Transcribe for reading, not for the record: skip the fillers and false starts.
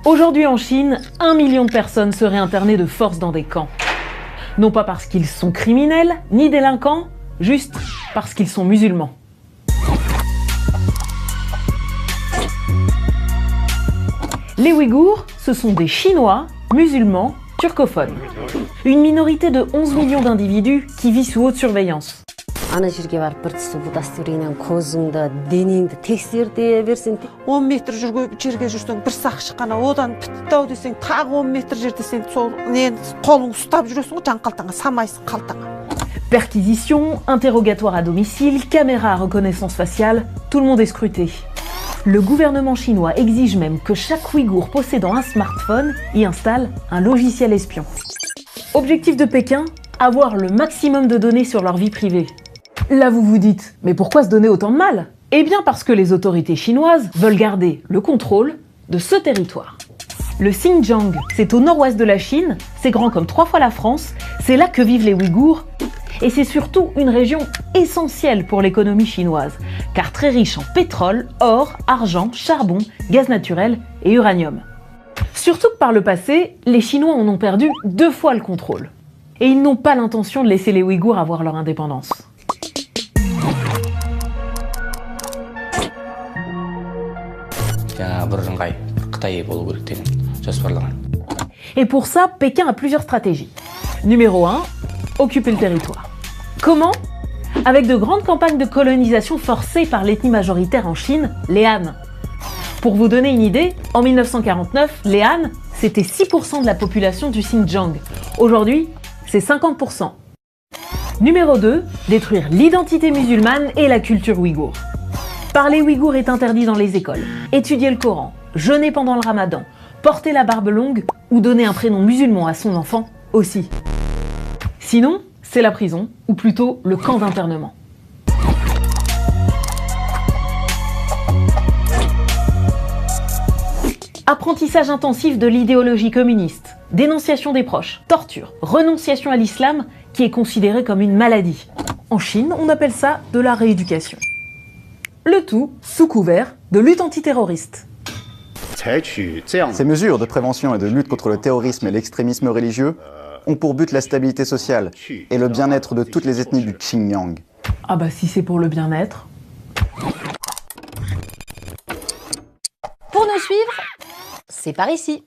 Aujourd'hui en Chine, 1 million de personnes seraient internées de force dans des camps. Non pas parce qu'ils sont criminels, ni délinquants, juste parce qu'ils sont musulmans. Les Ouïghours, ce sont des Chinois, musulmans, turcophones. Une minorité de 11 millions d'individus qui vit sous haute surveillance. ана жерге барып бір түсі удостоверениең көзіңді денеңді тексерте берсең 10 метр жерге жүрсең бір сақшы қана одан бітті ау десең тағы 10 метр жерде сен сол нені қолың ұстап жүресің ғой жан қалтаңа салмайсың қалтаңа. Perquisition, interrogatoire à domicile, caméra à reconnaissance faciale, tout le monde est scruté. Le gouvernement chinois exige même que chaque Ouïghour possédant un smartphone y installe un logiciel espion. Objectif de Pékin, avoir le maximum de données sur leur vie privée. Là vous vous dites, mais pourquoi se donner autant de mal? Eh bien parce que les autorités chinoises veulent garder le contrôle de ce territoire. Le Xinjiang, c'est au nord-ouest de la Chine, c'est grand comme 3 fois la France, c'est là que vivent les Ouïghours, et c'est surtout une région essentielle pour l'économie chinoise, car très riche en pétrole, or, argent, charbon, gaz naturel et uranium. Surtout que par le passé, les Chinois en ont perdu 2 fois le contrôle. Et ils n'ont pas l'intention de laisser les Ouïghours avoir leur indépendance. Et pour ça, Pékin a plusieurs stratégies. Numéro 1, occuper le territoire. Comment? Avec de grandes campagnes de colonisation forcée par l'ethnie majoritaire en Chine, les Han. Pour vous donner une idée, en 1949, les Han, c'était 6% de la population du Xinjiang. Aujourd'hui, c'est 50%. Numéro 2, détruire l'identité musulmane et la culture ouïghour. Parler ouïghour est interdit dans les écoles. Étudier le Coran, jeûner pendant le Ramadan, porter la barbe longue ou donner un prénom musulman à son enfant aussi. Sinon, c'est la prison, ou plutôt le camp d'internement. Apprentissage intensif de l'idéologie communiste, dénonciation des proches, torture, renonciation à l'islam qui est considéré comme une maladie. En Chine, on appelle ça de la rééducation. Le tout sous couvert de lutte antiterroriste. Ces mesures de prévention et de lutte contre le terrorisme et l'extrémisme religieux ont pour but la stabilité sociale et le bien-être de toutes les ethnies du Xinjiang. Ah bah si c'est pour le bien-être. Pour nous suivre, c'est par ici.